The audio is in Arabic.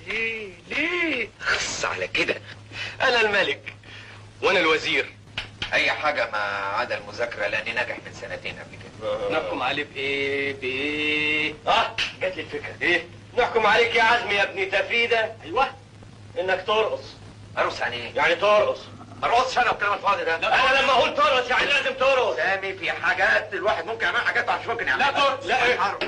ليه خص على كده؟ انا الملك وانا الوزير. اي حاجه ما عدا المذاكره لاني ناجح من سنتين قبل كده. نحكم عليه بايه؟ جات لي الفكره. ايه؟ نحكم عليك يا عزمي يا ابن تفيده. ايوه، انك ترقص. ارقص يعني ايه؟ يعني ترقص. ما ارقصش انا والكلام الفاضي ده. انا لما اقول ترقص يعني لازم ترقص. سامي، في حاجات الواحد ممكن يعمل حاجات مش ممكن يعملها. لا ترقص. لا ايه؟